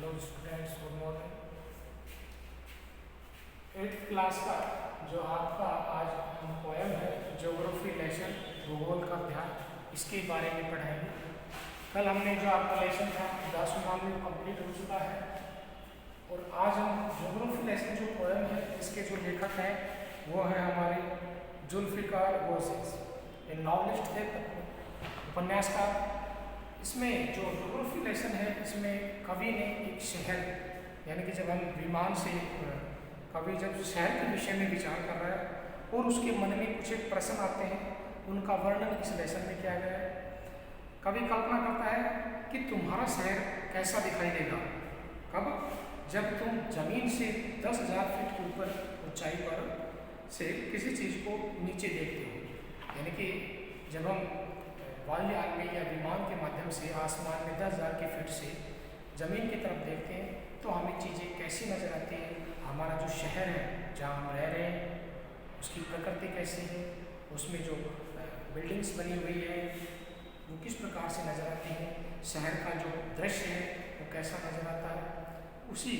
Hello students, good morning. 8th class का जो आपका आज पोएम है ज्योग्राफी लेसन भूगोल का अध्याय, इसके बारे में पढ़ाएंगे। कल हमने जो आपका लेसन था 10 में कंप्लीट हो चुका है और आज हम ज्योग्राफी लेसन जो पोएम है इसके जो लेखक हैं वो है हमारे जुल्फिकार बोसेस, ये नॉवलिस्ट थे, उपन्यासकार। इसमें जो ज्योग्राफी लेसन है इसमें कवि ने एक शहर, यानी कि जब हम विमान से कवि जब शहर के विषय में विचार कर रहा है और उसके मन में कुछ एक प्रश्न आते हैं, उनका वर्णन इस लेसन में किया गया है। कवि कल्पना करता है कि तुम्हारा शहर कैसा दिखाई देगा कब, जब तुम जमीन से 10,000 फीट के ऊपर ऊंचाई पर से किसी चीज़ को नीचे देखते हो। यानी कि जब हम वायुयान में या विमान के माध्यम से आसमान में 10,000 की फीट से ज़मीन की तरफ देखते हैं तो हमें चीज़ें कैसी नज़र आती हैं। हमारा जो शहर है जहाँ हम रह रहे हैं उसकी प्रकृति कैसी है, उसमें जो बिल्डिंग्स बनी हुई है वो किस प्रकार से नज़र आती हैं, शहर का जो दृश्य है वो कैसा नज़र आता है। उसी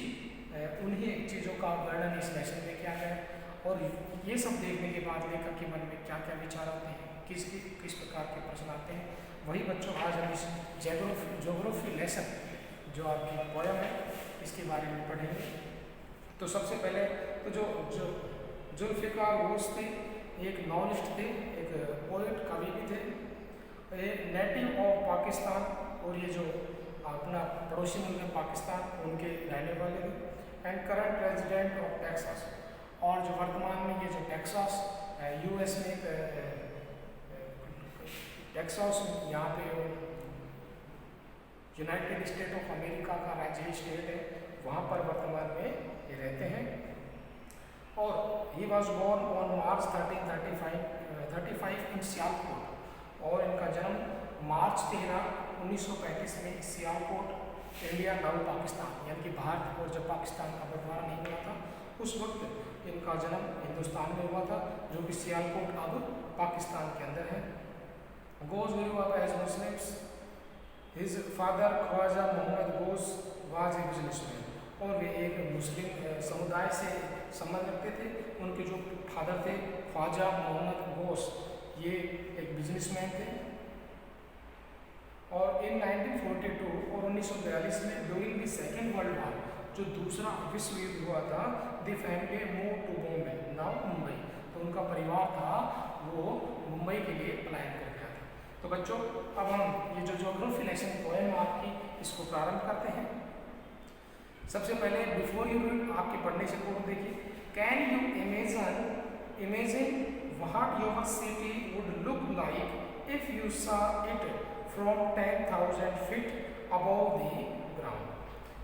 उन्हीं चीज़ों का वर्णन इस लेसन में किया गया है। और ये सब देखने के बाद लेखक के मन में क्या क्या विचार आते हैं, किस प्रकार के प्रश्न आते हैं, वही बच्चों आज हम इस ज्योग्राफी लेसन जो आपकी पोएम है इसके बारे में पढ़ेंगे। तो सबसे पहले तो जो जुल्फिकार बोस थे, एक नॉवलिस्ट थे, एक पोएट कवि भी थे, ये नेटिव ऑफ पाकिस्तान और ये जो अपना पड़ोसी मुल्क है पाकिस्तान उनके रहने वाले थे। And current resident of Texas, और जो वर्तमान में ये जो टेक्सास यूएस में टेक्सास यहाँ पे यूनाइटेड स्टेट ऑफ अमेरिका का राज्य स्टेट है, वहाँ पर वर्तमान में ये रहते हैं। और he was born on March 1335 in Sialkot, और इनका जन्म मार्च 13, 1935 में सियालकोट, इंडिया नाउ पाकिस्तान, यानी कि भारत और जब पाकिस्तान का बंटवारा नहीं हुआ था उस वक्त इनका जन्म हिंदुस्तान में हुआ था, जो कि सियालकोट अब पाकिस्तान के अंदर है। गोज grew up as Muslims. His father Khwaja Mohammad गोज was a businessman, और वे एक मुस्लिम समुदाय से संबंध रखते थे। उनके जो फादर थे ख्वाजा मोहम्मद गोस, ये एक बिजनेसमैन थे। और इन 1942 और 1942 में during the second world war, जो दूसरा विश्व युद्ध हुआ था, the family move to Bombay, now Mumbai, तो उनका परिवार था वो मुंबई के लिए पलायन कर गया था। तो बच्चों अब हम ये जो ज्योग्राफी लेसन पोएम आपकी इसको प्रारंभ करते हैं। सबसे पहले बिफोर यू रीड आपके पढ़ने से पूर्व देखिए, can you imagine what your city would look like if you saw it from 10,000 feet above the ground.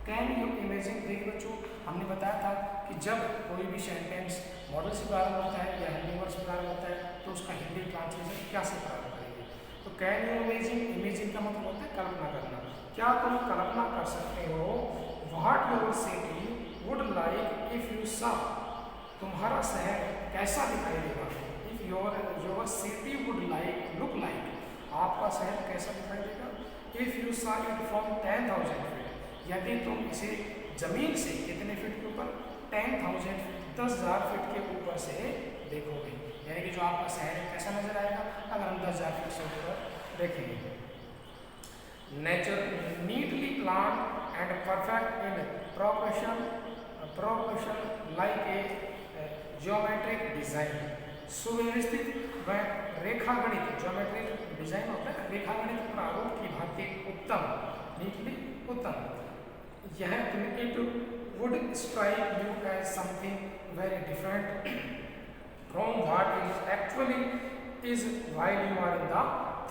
Can you imagine, देखिए बच्चों हमने बताया था कि जब कोई भी सेंटेंस मॉडल से प्रारंभ होता है या हेल्पिंग वर्ड से प्रारंभ होता है तो उसका हिंदी ट्रांसलेशन क्या से प्रारंभ करेंगे। तो कैन यू इमेजिन का मतलब होता है कल्पना करना। क्या तुम कल्पना कर सकते हो what your city would like if you saw, तुम्हारा शहर कैसा दिखाई देगा। If your city would look like, आपका शहर कैसा दिखाई देगा। If you saw it from 10,000 feet, यदि तुम इसे जमीन से कितने फीट के ऊपर, 10,000 फीट, 10,000 फीट के ऊपर से देखोगे, यानी कि जो आपका शहर है कैसा नजर आएगा अगर हम 10,000 फीट से ऊपर देखेंगे। Nature neatly plan and perfect in proportion like a geometric design, सुव्यवस्थित व रेखागणित, ज्योमेट्रिक डिजाइन होता है रेखागणित प्रारूप की भांति उत्तम, नीटली उत्तम। यह it would strike you as something very different from what is actually is while you are in the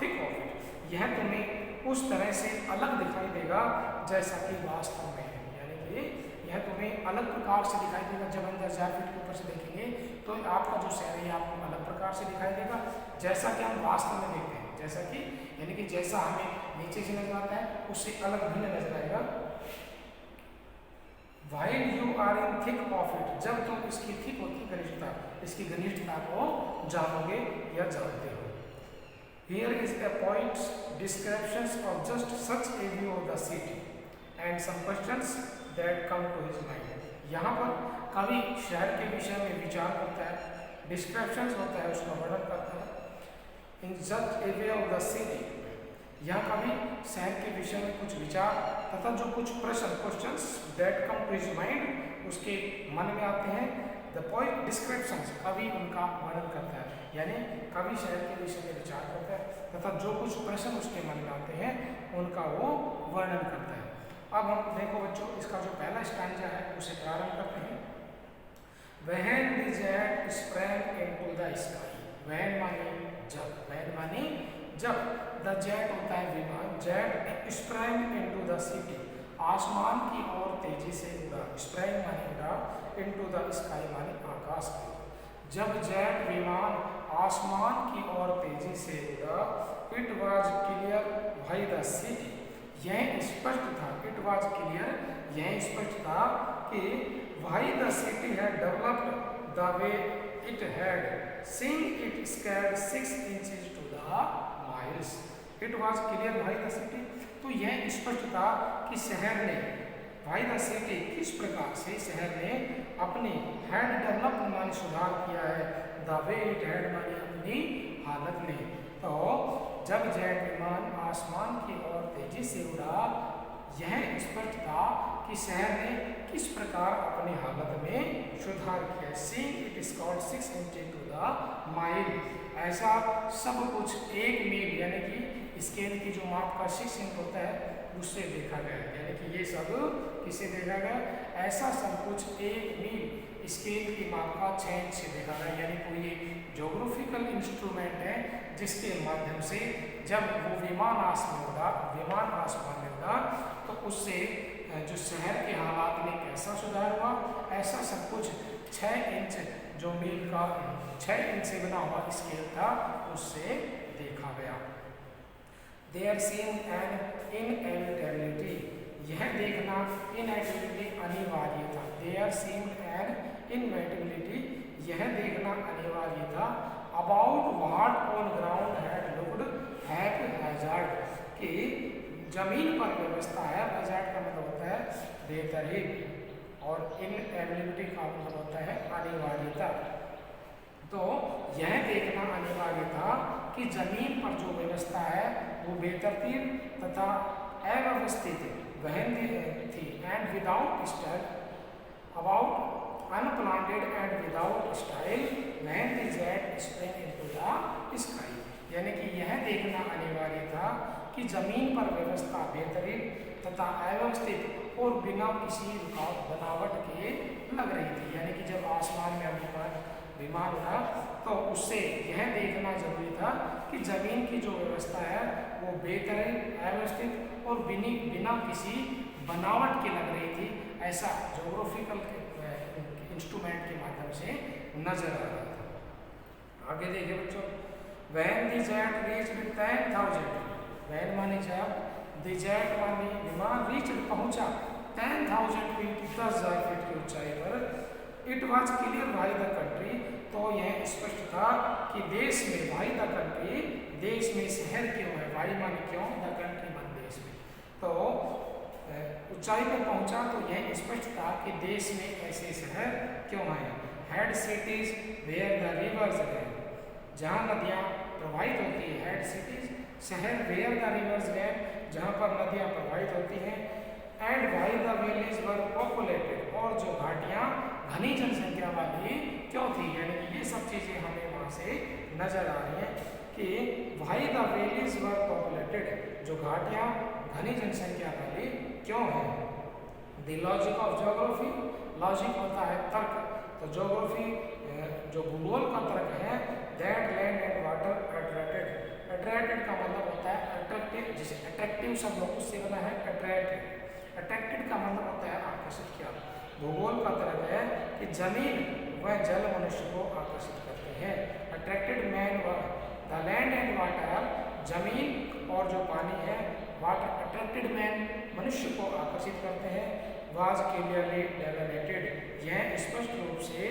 thick of it. यह तुम्हें उस तरह से अलग दिखाई देगा जैसा कि वास्तव में है, यानी कि यह तुम्हें अलग प्रकार से दिखाई देगा। जब हम 10,000 फीट के ऊपर से देखेंगे तो आपका जो शहर है आपको अलग प्रकार से दिखाई देगा जैसा कि हम वास्तव में देखते हैं, जैसा कि यानी कि जैसा हमें नीचे से नजर आता है उससे अलग भिन्न नजर आएगा। While you are in thick of it, जब तुम इसकी थिक होती घनिष्ठता, इसकी घनिष्ठता को जानोगे या जानते हो। Here is a point's descriptions of just such a view of the city and some questions that come to his mind. यहाँ पर कवि शहर के विषय में विचार करता है, डिस्क्रिप्शंस होता है, उसका वर्णन करता है। In such a way of the city, यहाँ कवि शहर के विषय में कुछ विचार तथा जो कुछ प्रश्न questions that come to his mind उसके मन में आते हैं। The poet descriptions, कवि उनका वर्णन करता है, यानी कवि शहर के विषय में विचार करता है तथा जो कुछ प्रश्न उसके मन में आते हैं उनका वो वर्णन करता है। अब हम देखो बच्चों, इसका जो पहला स्टैंजा है उसे प्रारंभ करते हैं। When the jet sprang into the sky, when माने जब, when माने जब, the jet होता है विमान, jet sprang into the city, आसमान की ओर तेजी से उड़ा, sprang माने उड़ा, into the sky माने आकाश की। जब जेट विमान आसमान की ओर तेजी से उड़ा, it was clear why the city, यह स्पष्ट था, it was clear, यह स्पष्ट था कि why the city had developed the way it had, seeing it scaled 6 inches to the miles. It was clear why the city, तो यह स्पष्ट था कि शहर ने, why the city, किस प्रकार से शहर ने अपनी had developed माने सुधार किया है, the way it had माने अपनी हालत में। तो जब जेट विमान आसमान की ओर तेजी से उड़ा, यह स्पष्ट था कि शहर ने किस प्रकार अपनी हालत में सुधार किया। Seeing it scaled 6 inches to the mile, ऐसा सब कुछ 1 मील यानी कि स्केल की जो माप का 6 इंच होता है उससे देखा गया, यानी कि ये सब किसे देखा गया, ऐसा सब कुछ 1 मील स्केल की माप का 6 इंच से देखा गया, यानी कोई ज्योग्राफिकल इंस्ट्रूमेंट है जिसके माध्यम से जब वो विमान आसमान में उड़ा तो उससे जो शहर के हालात में कैसा सुधार हुआ, ऐसा सब कुछ 6 इंच जो मील का 6 इंच से बना हुआ स्केल था उससे देखा गया। There seemed an inevitability, यह देखना inevitability अनिवार्य था। There seemed an inevitability, यह देखना अनिवार्य था। About what on ground had looked haphazard, कि जमीन पर व्यवस्था है, hazard का मतलब होता है बेतरतीब और inevitability का मतलब होता है अनिवार्यता। तो यह देखना अनिवार्य था कि जमीन पर जो व्यवस्था है वो बेतरतीब तथा अव्यवस्थित थी, and without style, about unplanted and without style when the jet spring into the sky, यानी कि यह देखना अनिवार्य था कि जमीन पर व्यवस्था बेतरतीब तथा अव्यवस्थित और बिना किसी बनावट के लग रही थी, यानी कि जब आसमान में विमान उड़ा तो उससे यह देखना जरूरी था कि जमीन की जो व्यवस्था है वो बेतरतीब अव्यवस्थित और बिना किसी बनावट के लग रही थी, ऐसा ज्योग्राफिकल इंस्ट्रूमेंट के माध्यम से नजर आ रहा था। आगे देखिए बच्चों, when the jet reached 10,000, when माने जब, द जेट माने विमान, रीच्ड पहुंचा 10,000 फीट 10,000 फीट की ऊंचाई पर, it was clear why the country, तो यह स्पष्ट था कि देश में, वाई द कंट्री, देश में शहर क्यों है, वाई माने क्यों, द कंट्री मान देश में, तो ऊंचाई पर पहुंचा तो यह स्पष्ट था कि देश में ऐसे शहर क्यों हैं। Head cities where the rivers है, जहाँ नदियाँ प्रवाहित होती है, हेड सिटीज शहर, वेयर द रिवर्स है जहाँ पर नदियाँ प्रवाहित होती हैं, and why the village were populated, और जो घाटियाँ घनी जनसंख्या वाली क्यों थी, यानी कि ये सब चीज़ें हमें वहाँ से नजर आ रही हैं कि Y the village were populated, जो घाटियाँ घनी जनसंख्या वाली क्यों है। The logic of geography, logic होता है तर्क, तो ज्योग्राफी जो भूगोल का तर्क है, that land and water attracted, attracted का मतलब होता है अट्रैक्टिव, जिसे अट्रैक्टिव शब्द उससे बना है अट्रैक्टेड, अट्रैक्टेड का मतलब होता है आकर्षित किया। भूगोल का तर्क है कि जमीन व जल मनुष्य को आकर्षित करते हैं। Attracted man the land and water, जमीन और जो पानी है, वाटर अट्रैक्टेड मैन मनुष्य को आकर्षित करते हैं। वाज क्लियरली डेवलपेटेड, यह स्पष्ट रूप से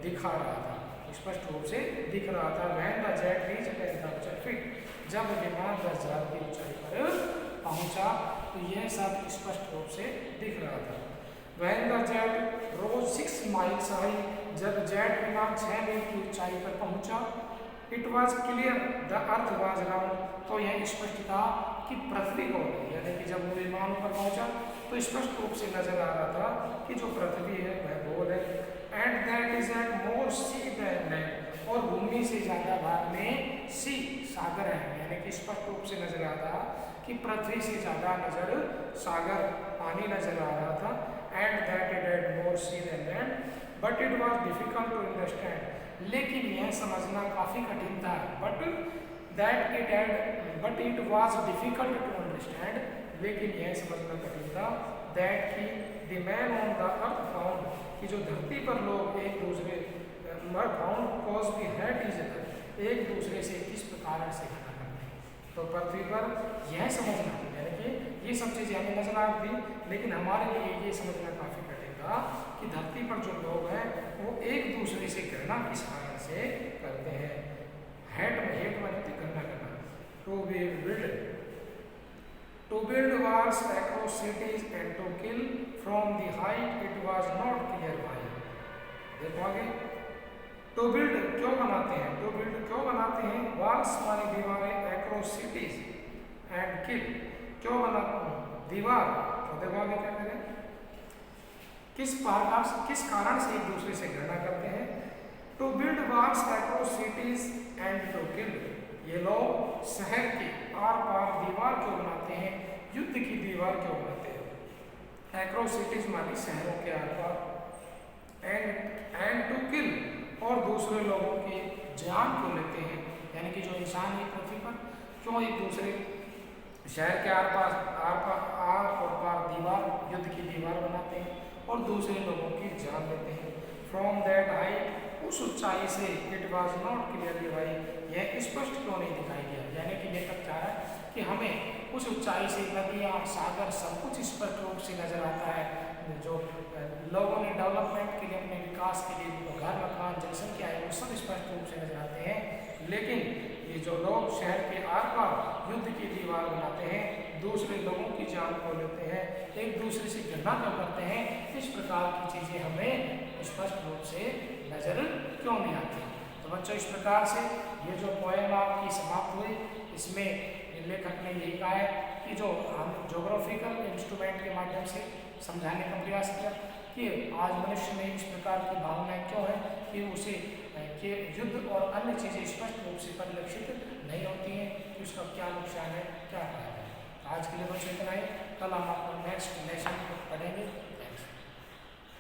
दिखा रहा था, स्पष्ट रूप से दिख रहा था। When the jet reached 10,000 feet, जब विमान 10,000 की ऊंचाई पर पहुंचा, तो यह सब स्पष्ट रूप से दिख रहा था। When the jet rose 6 miles high, जब जेट विमान 6 मील की ऊंचाई पर पहुंचा, it was clear the earth was round, तो यह स्पष्ट था कि पृथ्वी गोल है। यानी कि जब वो विमान पर पहुंचा तो स्पष्ट रूप से नजर आ रहा था कि जो पृथ्वी है वह गोल है। And that is at more sea than land, और भूमि से ज्यादा भाग में सी सागर है। यानी कि स्पष्ट रूप से नजर आ रहा कि पृथ्वी से ज्यादा नजर सागर पानी नजर आ रहा था। And that it had more sea than land but it was difficult to understand, लेकिन यह समझना काफी कठिन था। But it was difficult to understand, लेकिन यह समझना कठिन था दैट कि the man on the earth found, कि जो धरती पर लोग एक दूसरे found cause the head is other, एक दूसरे से किस प्रकार से घटना करते हैं। तो पृथ्वी पर यह समझना, यानी कि ये सब चीजें हमें नजर आ रही थी, लेकिन हमारे लिए ये समझना काफी कठिन था कि धरती पर जो लोग हैं वो एक दूसरे से घृणा किस कारण से करते हैं। हेट माने घृणा करना। To build wars across cities and to kill from the height, it was not clear why। देखो आगे, टू बिल्ड क्यों बनाते हैं, टू बिल्ड क्यों बनाते हैं, वॉल्स माने दीवारें, across cities and kill क्यों बनाते हैं दीवार, तो देखो आगे क्या करें, किस कारण से एक दूसरे से घृणा करते हैं। To build walls across cities and to kill, ये लोग शहर के आर पार दीवार क्यों बनाते हैं, युद्ध की दीवार क्यों बनाते हैं। across cities मानी शहरों के आर पार, एंड टू किल, और दूसरे लोगों की जान को लेते हैं। यानी कि जो इंसान है पृथ्वी पर क्यों एक दूसरे शहर के आर और पार दीवार, युद्ध की दीवार बनाते हैं और दूसरे लोगों की जान लेते हैं। फ्रॉम दैट हाइट, उस ऊंचाई से, it was not clearly why, यह स्पष्ट क्यों नहीं दिखाई दिया। यानी कि लेखक चाह रहा है कि हमें उस ऊंचाई से नदियाँ, सागर सब कुछ स्पष्ट रूप से नजर आता है। जो लोगों ने डेवलपमेंट के लिए, अपने विकास के लिए घर मकान जनसंख्या है वो सब स्पष्ट रूप से नजर आते हैं, लेकिन ये जो लोग शहर के आर पार युद्ध की दीवार बनाते हैं, दूसरे लोगों की जान को लेते हैं, एक दूसरे से घृणा क्यों करते हैं, इस प्रकार की चीजें हमें स्पष्ट रूप से नजर क्यों नहीं आती। तो बच्चों, इस प्रकार से ये जो पोएम आपकी समाप्त हुई, इसमें लेखक ने यही कहा है कि जो हम ज्योग्राफिकल इंस्ट्रूमेंट के माध्यम से समझाने का प्रयास किया कि आज मनुष्य में इस प्रकार की भावनाएं क्यों है कि उसे कि युद्ध और अन्य चीज़ें स्पष्ट रूप से परिलक्षित नहीं होती हैं, कि उसका क्या नुकसान है, क्या फायदा है। आज के लिए बच्चों इतना ही, कल हम आपको नेक्स्ट लेसन